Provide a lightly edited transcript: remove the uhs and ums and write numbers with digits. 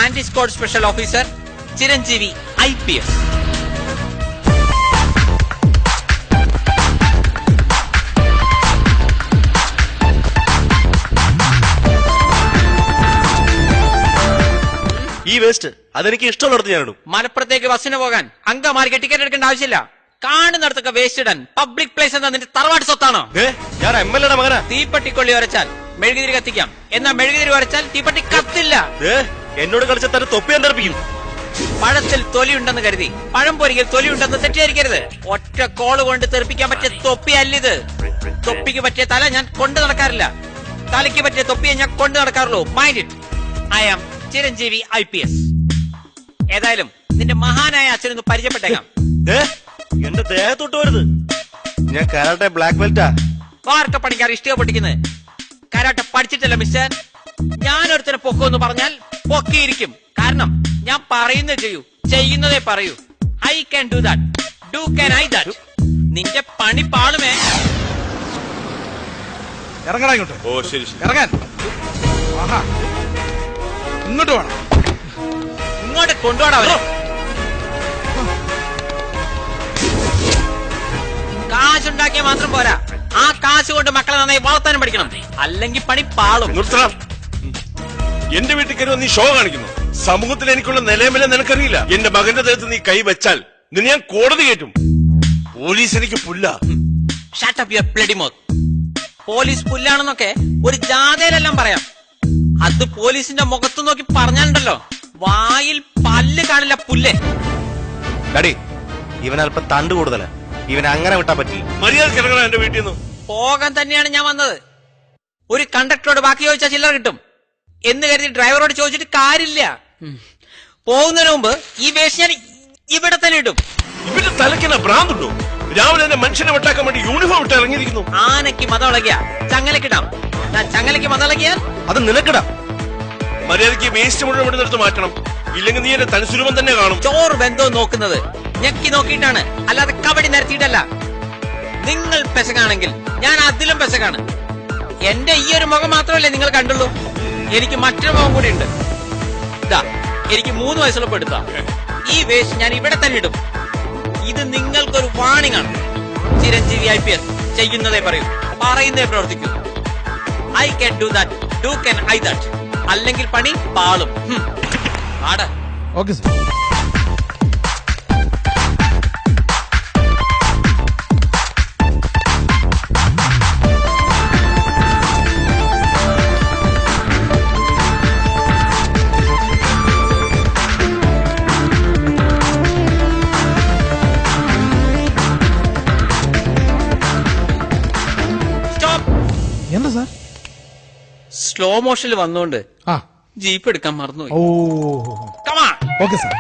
Anti squad special officer Chiranjeevi IPS. ഈ waste അതെനിക്ക് ഇഷ്ടമുള്ളിടത്ത് ഞാൻ ഇടും. മലപ്പുറത്തേക്ക് ബസ്സിന് പോകാൻ അങ്കമാലിക്ക് ടിക്കറ്റ് എടുക്കേണ്ട ആവശ്യമില്ല. കാണുന്നിടത്തൊക്കെ വേസ്റ്റ് ഇടാൻ പബ്ലിക് പ്ലേസ് എന്ന നിന്റെ തറവാട് സ്വത്താണോ? ഞാൻ MLA മകനാ. തീപ്പട്ടിക്കൊള്ളി വരച്ചാൽ മെഴുകുതിരി കത്തിക്കാം, എന്നാൽ മെഴുകുതിരി വരച്ചാൽ തീപ്പട്ടി കത്തില്ല. എന്നോട് കളിച്ച തന്നെ തൊപ്പി തെറിപ്പിക്കും. പഴത്തിൽ തൊലിയുണ്ടെന്ന് കരുതി പഴം പൊരിക്കൽ തൊലിയുണ്ടെന്ന് തെറ്റിദ്ധരിക്കരുത്. ഒറ്റ കോള് കൊണ്ട് തെറിപ്പിക്കാൻ പറ്റിയ തൊപ്പിയല്ലിത്. തൊപ്പിക്ക് പറ്റിയ തല ഞാൻ കൊണ്ടു നടക്കാറില്ല, തലയ്ക്ക് പറ്റിയ തൊപ്പിയെ ഞാൻ കൊണ്ടു നടക്കാറുള്ളൂ. Mind it. I am Chiranjeevi IPS. ഏതായാലും നിന്റെ മഹാനായ അച്ഛനൊന്ന് പരിചയപ്പെട്ടേക്കാം. എന്റെ ദേഹത്തൊട്ട് വരുത്. ഞാൻ കരാട്ടെ ബ്ലാക്ക് ബെൽറ്റാ. വാർക്ക പണിക്കാർ ഇഷ്ടിക പൊട്ടിക്കുന്നത്. Karate പഠിച്ചിട്ടല്ല mister. ഞാനൊരുത്തനെ പൊക്കുമെന്ന് പറഞ്ഞാൽ പൊക്കിയിരിക്കും. കാരണം ഞാൻ പറയുന്നത് ചെയ്യൂ, ചെയ്യുന്നതേ പറയൂ. I can do that. Do can I that. നിന്റെ പണി പാളുമേ. ഇറങ്ങടാ ഇങ്ങോട്ട്. ഓ ശരി ഇറങ്ങാൻ. ഇങ്ങോട്ട് വേണം. ഇങ്ങോട്ട് കൊണ്ടുപോടാ. കാശുണ്ടാക്കിയാൽ മാത്രം പോരാ, ആ കാശ് കൊണ്ട് മക്കളെ നന്നായി വളർത്താനും പഠിക്കണം, അല്ലെങ്കിൽ പണി പാളും. എന്റെ വീട്ടിൽ കയറി നീ ഷോ കാണിക്കുന്നു. സമൂഹത്തിൽ എനിക്കുള്ള നിലവില നിനക്കറിയില്ല. എന്റെ മകന്റെ ദേഹത്ത് നീ കൈ വെച്ചാൽ നിന്നെ ഞാൻ കോടതി കയറ്റും. പോലീസ് എനിക്ക് പുല്ല. Shut up your bloody mouth. Police പുല്ലാണെന്നൊക്കെ ഒരു ജാഥയിലെല്ലാം പറയാം. അത് പോലീസിന്റെ മുഖത്ത് നോക്കി പറഞ്ഞാലുണ്ടല്ലോ, വായിൽ പല്ല് കാണില്ല പുല്ലേ. ഡാഡി, ഇവനല്പം തണ്ട് കൂടുതലാ. ഇവനെ അങ്ങനെ വിട്ടാൻ പറ്റില്ല. മര്യാദ ഇറങ്ങണം എന്റെ വീട്ടിൽ നിന്ന്. പോകാൻ തന്നെയാണ് ഞാൻ വന്നത്. ഒരു കണ്ടക്ടറോട് ബാക്കി ചോദിച്ചാൽ ചില്ലറ കിട്ടും എന്ന് കരുതി ഡ്രൈവറോട് ചോദിച്ചിട്ട് കാര്യമില്ല. പോകുന്നതിന് മുമ്പ് ഈ വേസ്റ്റ് ഞാൻ ഇവിടെ തന്നെ ഇടും. ഇവന്റെ തലയ്ക്കെന്നാ ഭ്രാന്തുണ്ടോ? രാവിലെ തന്നെ മനുഷ്യനെ വെട്ടാക്കാൻ വേണ്ടി യൂണിഫോം ഇട്ട് ഇറങ്ങിയിരിക്കുന്നു. ആനയ്ക്ക് മതളകിയ ചങ്ങലക്കിടാം, ഞാൻ ചങ്ങലയ്ക്ക് മതളകിയാൽ അത് നിനക്കിടാം. മര്യാദയ്ക്ക് വേസ്റ്റ് മുഴുവൻ ഇവിടെ നിർത്ത് മാറ്റണം, ഇല്ലെങ്കിൽ നീ എന്റെ തനിസ്വരൂപം തന്നെ കാണും. ചോറ് ബന്ധോ നോക്കുന്നത് ഞെക്കി നോക്കിയിട്ടാണ്, അല്ലാതെ കബഡി നിരത്തിയിട്ടല്ല. നിങ്ങൾ പെശകാണെങ്കിൽ ഞാൻ അതിലും പെശകാണ്. എന്റെ ഈ ഒരു മുഖം മാത്രമല്ലേ നിങ്ങൾ കണ്ടുള്ളൂ, എനിക്ക് മറ്റൊരു മുഖം കൂടി ഉണ്ട്. ഇതാ, എനിക്ക് 3 വയസ്സുള്ളപ്പോൾ എടുത്താ ഈ വേസ്റ്റ് ഞാൻ ഇവിടെ തന്നെ ഇടും. ഇത് നിങ്ങൾക്കൊരു വാണിംഗ് ആണ്. ചിരഞ്ജീവി IPS ചെയ്യുന്നതേ പറയൂ, പറയുന്നതേ പ്രവർത്തിക്കൂ. I can do that. Do can I that. അല്ലെങ്കിൽ പണി പാളും. ആടാ. Okay sir. എന്താ സാർ? സ്ലോ മോഷനിൽ വന്നോണ്ട് ആ ജീപ്പ് എടുക്കാൻ മറന്നുപോയി. ഓ കമാ. Okay sir.